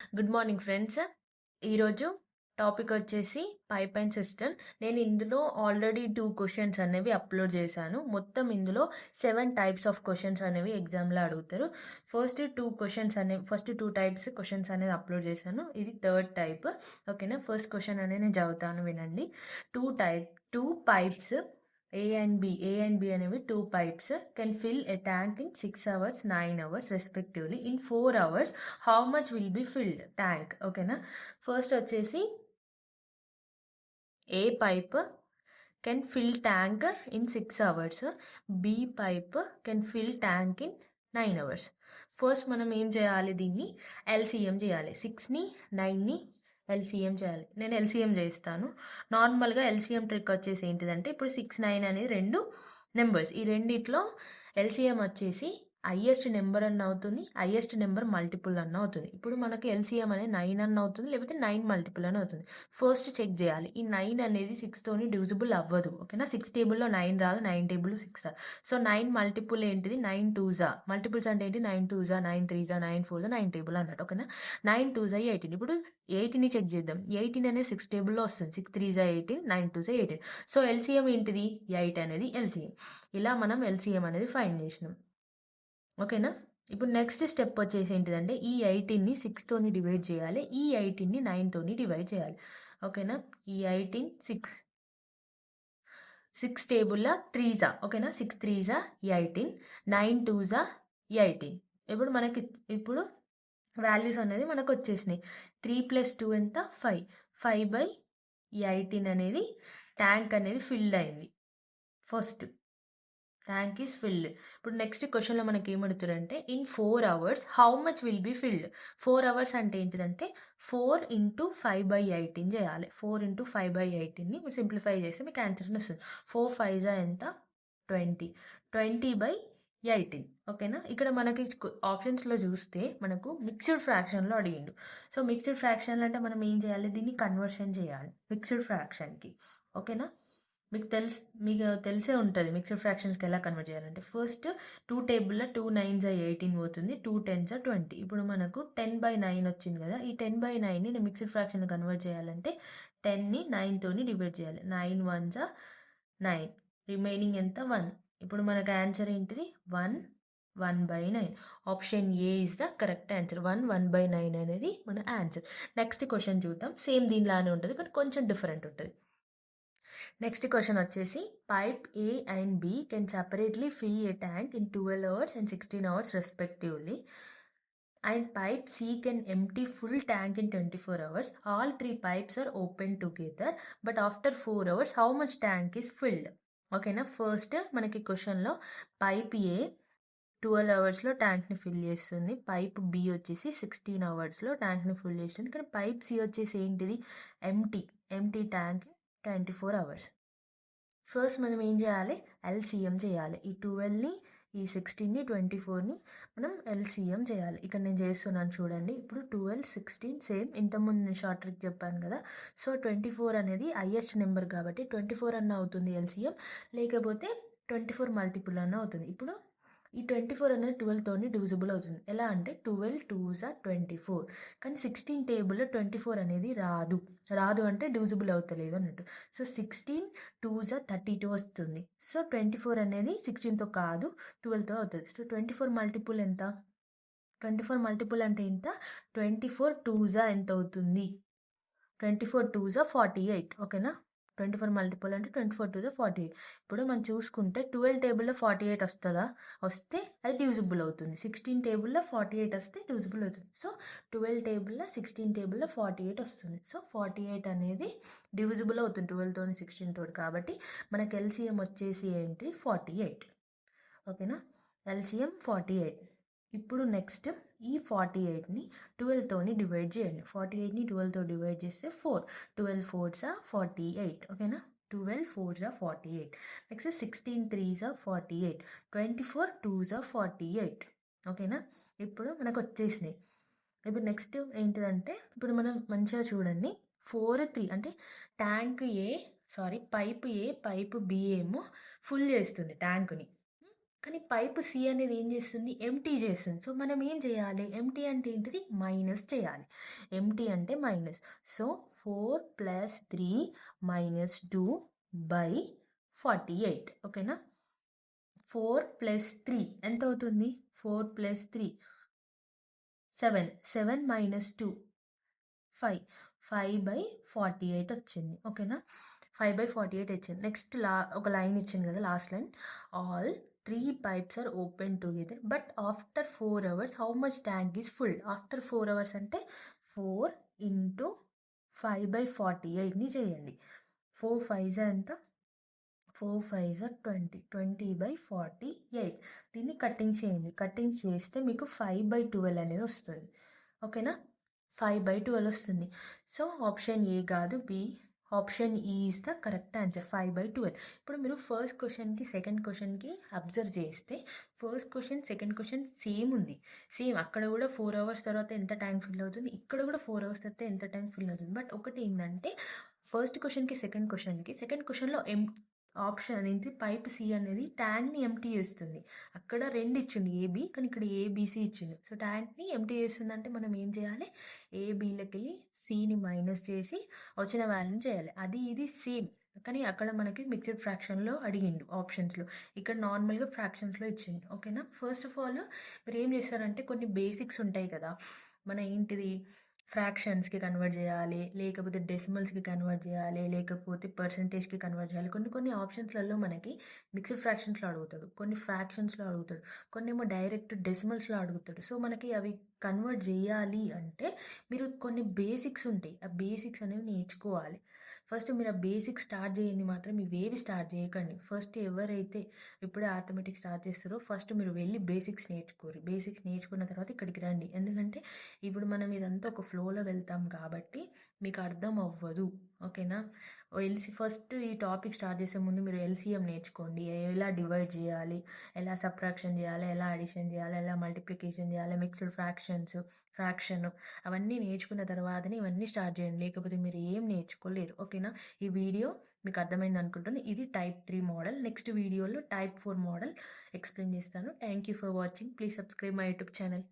Good morning friends. ఈరోజు topic వచ్చేసి pipe and system. నేను ఇందులో ఆల్రెడీ 2 క్వశ్చన్స్ అనేవి అప్లోడ్ చేశాను. మొత్తం ఇందులో 7 టైప్స్ ఆఫ్ క్వశ్చన్స్ అనేవి ఎగ్జామ్లో అడుగుతారు. ఫస్ట్ 2 టైప్స్ క్వశ్చన్స్ అనేది అప్లోడ్ చేశాను. ఇది థర్డ్ టైప్. ఓకేనా, ఫస్ట్ క్వశ్చన్ అనేది నేను చదువుతాను, వినండి. Two pipes A and B అనేవి 2 pipes can fill a tank in 6 hours, 9 hours respectively. In 4 hours, how much will be filled tank? ఓకేనా, ఫస్ట్ వచ్చేసి A pipe can fill tank in 6 hours. B pipe can fill tank in 9 hours. First మనం ఏం చేయాలి, దీన్ని LCM చేయాలి. 6ని 9ని LCM చేయాలి. నేను LCM చేస్తాను. నార్మల్గా ఎల్సిఎం ట్రిక్ వచ్చేసి ఏంటిదంటే, ఇప్పుడు 6, 9 అనేది 2 నెంబర్స్. ఈ రెండిట్లో ఎల్సిఎం వచ్చేసి హైయెస్ట్ నెంబర్ అన్న అవుతుంది, హైయెస్ట్ నెంబర్ మల్టిపుల్ అన్న అవుతుంది. ఇప్పుడు మనకి ఎల్సిఎం అనేది 9 అన్న అవుతుంది, లేకపోతే 9 మల్టిపుల్ అని అవుతుంది. ఫస్ట్ చెక్ చేయాలి. ఈ 9 అనేది 6తోని డివిజిబుల్ అవ్వదు. ఓకేనా, 6 టేబుల్లో 9 రాదు, 9 టేబుల్లో 6 రాదు. సో 9 మల్టిపుల్ ఏంటిది, 9 2s. మల్టిపుల్స్ అంటే ఏంటి, 9 2s, 9 3s, 9 4s, 9 టేబుల్ అన్నట్టు. ఓకేనా, 9 2s 18. ఇప్పుడు 18ని చెక్ చేద్దాం. 18 అనేది 6 టేబుల్లో వస్తుంది. 6 3s 18, 9 2s 18. సో ఎల్సిఎం ఏంటిది, 8 అనేది ఎల్సిఎం. ఇలా మనం ఎల్సిఎం అనేది ఫైండ్ చేసినాం. ఓకేనా, ఇప్పుడు నెక్స్ట్ స్టెప్ వచ్చేసి ఏంటిదంటే, ఈ 18ని 6తోని డివైడ్ చేయాలి, ఈ 18ని 9తోని డివైడ్ చేయాలి. ఓకేనా, ఈ 18 6 టేబుల్లా 3s. ఓకేనా, 6 3s 18, 9 2s 18. ఇప్పుడు మనకి వాల్యూస్ అనేది మనకు వచ్చేసినాయి. 3 + 2 ఎంత, 5. 5/18 అనేది ట్యాంక్ అనేది ఫిల్డ్ అయింది. First tank is filled. ఇప్పుడు నెక్స్ట్ క్వశ్చన్లో మనకి ఏమడుగుతారంటే, in 4 hours how much will be filled. 4 hours అంటే ఏంటిదంటే 4 × 5/18 చేయాలి. 4 × 5/18ని సింప్లిఫై చేస్తే మీకు ఆన్సర్ వస్తుంది. 4 5s ఎంత, 20. 20/18. ఓకేనా, ఇక్కడ మనకి ఆప్షన్స్లో చూస్తే మనకు మిక్స్డ్ ఫ్రాక్షన్లో అడిగిండు. సో మిక్స్డ్ ఫ్రాక్షన్ అంటే మనం ఏం చేయాలి, దీన్ని కన్వర్షన్ చేయాలి మిక్స్డ్ ఫ్రాక్షన్కి. ఓకేనా, మీకు తెలిసే ఉంటుంది మిక్స్డ్ ఫ్రాక్షన్స్కి ఎలా కన్వర్ట్ చేయాలంటే, ఫస్ట్ 2 టేబుల్లో 2 9s 18 పోతుంది, 2 10s 20. ఇప్పుడు మనకు 10/9 వచ్చింది కదా, ఈ 10/9ని నేను మిక్స్డ్ ఫ్రాక్షన్ కన్వర్ట్ చేయాలంటే 10ని 9తోని డివైడ్ చేయాలి. 9 1s 9, రిమైనింగ్ ఎంత, 1. ఇప్పుడు మనకు ఆన్సర్ ఏంటిది, 1 1/9. Option A is the correct answer. 1 1/9 అనేది మన ఆన్సర్. నెక్స్ట్ క్వశ్చన్ చూద్దాం. సేమ్ దీనిలానే ఉంటుంది, కానీ కొంచెం డిఫరెంట్ ఉంటుంది. నెక్స్ట్ క్వశ్చన్ వచ్చేసి, pipe A and B can separately fill a tank in 12 hours and 16 hours respectively, and pipe C can empty full tank in 24 hours. All 3 pipes are open together, but after 4 hours how much tank is filled. ఓకేనా, first మనకి క్వశ్చన్లో pipe A 12 hours ట్యాంక్ని fill చేస్తుంది, pipe B వచ్చేసి 16 hours ట్యాంక్ని fill చేస్తుంది, కానీ pipe C వచ్చేసి ఏంటిది, empty tank 24 hours. First మనం ఏం చేయాలి, ఎల్సిఎం చేయాలి. ఈ 12ని, ఈ 16ని, 24ని మనం ఎల్సిఎం చేయాలి. ఇక్కడ నేను చేస్తున్నాను చూడండి. ఇప్పుడు 12 16 సేమ్, ఇంతకుముందు నేను షార్ట్ ట్రిక్ చెప్పాను కదా. సో 24 అనేది హైయెస్ట్ నెంబర్ కాబట్టి 24 అన్న అవుతుంది ఎల్సిఎం, లేకపోతే 24 మల్టిపుల్ అన్న అవుతుంది. ఇప్పుడు ఈ 24 అనేది 12తోని డివిజిబుల్ అవుతుంది. ఎలా అంటే 12 2s 24, కానీ 16 టేబుల్లో 24 అనేది రాదు అంటే డివిజిబుల్ అవుతలేదు అన్నట్టు. సో 16 2s 32 వస్తుంది. సో 24 అనేది 16తో కాదు, 12తో అవుతుంది. సో 24 మల్టిపుల్ ఎంత, 24 మల్టిపుల్ అంటే ఎంత, 24 2s ఎంత అవుతుంది, 24 2s 48. ఓకేనా, 24 మల్టిపుల్ అంటే 24 2s 48. ఇప్పుడు మనం చూసుకుంటే 12 టేబుల్లో 48 వస్తే అది డివిజిబుల్ అవుతుంది. 16 టేబుల్లో 48 వస్తే డివిజిబుల్ అవుతుంది. సో 12 టేబుల్లో 16 టేబుల్లో 48 వస్తుంది. సో 48 అనేది డివిజిబుల్ అవుతుంది 12తో 16తో. కాబట్టి మనకు ఎల్సిఎం వచ్చేసి ఏంటి, 48. ఓకేనా, ఎల్సిఎం 48. ఇప్పుడు నెక్స్ట్ ఈ 48ని 12తోని డివైడ్ చేయండి. 48ని 12తో డివైడ్ చేస్తే 4. 12 4s 48. ఓకేనా, 12 4s 48. Next 16 3s 48, 24 2s 48. ఓకేనా, ఇప్పుడు మనకు వచ్చేసినాయి. ఇప్పుడు నెక్స్ట్ ఏంటిదంటే, ఇప్పుడు మనం మంచిగా చూడండి. 4 3 అంటే పైప్ ఏ పైప్ బి ఏమో ఫుల్ చేస్తుంది ట్యాంక్ని, కానీ పైప్ సి అనేది ఏం చేస్తుంది? ఎంప్టీ చేస్తుంది. సో మనం ఏం చేయాలి? ఎంప్టీ అంటే ఏంటిది? మైనస్ చేయాలి. ఎంప్టీ అంటే మైనస్. సో 4 + 3 - 2/48 ఓకేనా? 4 + 3 ఎంత అవుతుంది? 4 + 3 7. 7 - 2 5. 5/48 వచ్చింది. ఓకేనా? 5/48 వచ్చింది. నెక్స్ట్ ఒక లైన్ ఇచ్చింది కదా, last line. All 3 pipes are open together but after 4 hours how much tank is full? After 4 hours అంటే 4 × 5/48ని చేయండి. 4 5s ఎంత? 4 5s 20. 20/48. దీన్ని కటింగ్ చేయండి. కటింగ్ చేస్తే మీకు 5/12 అనేది వస్తుంది. ఓకేనా? 5/12 వస్తుంది. సో ఆప్షన్ ఏ కాదు, బి. ఆప్షన్ ఈ ఈజ్ ద కరెక్ట్ ఆన్సర్, 5/12. ఇప్పుడు మీరు ఫస్ట్ క్వశ్చన్కి సెకండ్ క్వశ్చన్కి అబ్జర్వ్ చేస్తే first question second question same ఉంది. సేమ్ అక్కడ కూడా 4 hours తర్వాత ఎంత ట్యాంక్ ఫిల్ అవుతుంది, ఇక్కడ కూడా 4 hours తర్వాత ఎంత ట్యాంక్ ఫిల్ అవుతుంది. బట్ ఒకటి ఏంటంటే ఫస్ట్ క్వశ్చన్కి సెకండ్ క్వశ్చన్లో ఆప్షన్ ఏంటి? పైప్ సి అనేది ట్యాంక్ని ఎంప్టీ చేస్తుంది. అక్కడ 2 ఇచ్చిండు ఏబి, కానీ ఇక్కడ ఏబిసి ఇచ్చిండు. సో ట్యాంక్ని ఎంప్టీ చేస్తుంది అంటే మనం ఏం చేయాలి? ఏబిలోకి వెళ్ళి సిని మైనస్ చేసి వచ్చిన వాల్యూని చేయాలి. అది ఇది సేమ్, కానీ అక్కడ మనకి మిక్స్డ్ ఫ్రాక్షన్లో అడిగిండు ఆప్షన్స్లో, ఇక్కడ నార్మల్గా ఫ్రాక్షన్స్లో ఇచ్చిండు. ఓకేనా? ఫస్ట్ ఆఫ్ ఆల్ మీరు ఏం చేస్తారంటే కొన్ని బేసిక్స్ ఉంటాయి కదా, మన ఏంటిది ఫ్రాక్షన్స్కి కన్వర్ట్ చేయాలి, లేకపోతే డెసిమల్స్కి కన్వర్ట్ చేయాలి, లేకపోతే పర్సంటేజ్కి కన్వర్ట్ చేయాలి. కొన్ని ఆప్షన్స్లలో మనకి మిక్స్డ్ ఫ్రాక్షన్స్లో అడుగుతాడు, కొన్ని ఫ్రాక్షన్స్లో అడుగుతాడు, కొన్ని ఏమో డైరెక్ట్ డెసిమల్స్లో అడుగుతాడు. సో మనకి అవి కన్వర్ట్ చేయాలి అంటే మీరు కొన్ని బేసిక్స్ ఉంటాయి, ఆ బేసిక్స్ అనేవి నేర్చుకోవాలి. ఫస్ట్ మీరు ఆ బేసిక్స్ స్టార్ట్ చేయండి, మాత్రం ఇవేవి స్టార్ట్ చేయకండి. ఫస్ట్ ఎవరైతే ఇప్పుడే ఆర్థమెటిక్స్ స్టార్ట్ చేస్తారో ఫస్ట్ మీరు వెళ్ళి బేసిక్స్ నేర్చుకోరు. బేసిక్స్ నేర్చుకున్న తర్వాత ఇక్కడికి రండి. ఎందుకంటే ఇప్పుడు మనం ఇదంతా ఒక ఫ్లోలో వెళ్తాం కాబట్టి మీకు అర్థం అవ్వదు. ఓకేనా? ఫస్ట్ ఈ టాపిక్ స్టార్ట్ చేసే ముందు మీరు ఎల్సిఎం నేర్చుకోండి. ఎలా డివైడ్ చేయాలి, ఎలా సబ్ట్రాక్షన్ చేయాలి, ఎలా అడిషన్ చేయాలి, ఎలా మల్టిప్లికేషన్ చేయాలి, మిక్స్డ్ ఫ్రాక్షన్ అవన్నీ నేర్చుకున్న తర్వాతనే ఇవన్నీ స్టార్ట్ చేయండి. లేకపోతే మీరు ఏం నేర్చుకోలేరు. ఓకేనా? ఈ వీడియో మీకు అర్థమైంది అనుకుంటాను. ఇది టైప్ 3 మోడల్. నెక్స్ట్ వీడియోలో టైప్ 4 మోడల్ ఎక్స్ప్లెయిన్ చేస్తాను. Thank you for watching. Please subscribe my YouTube channel.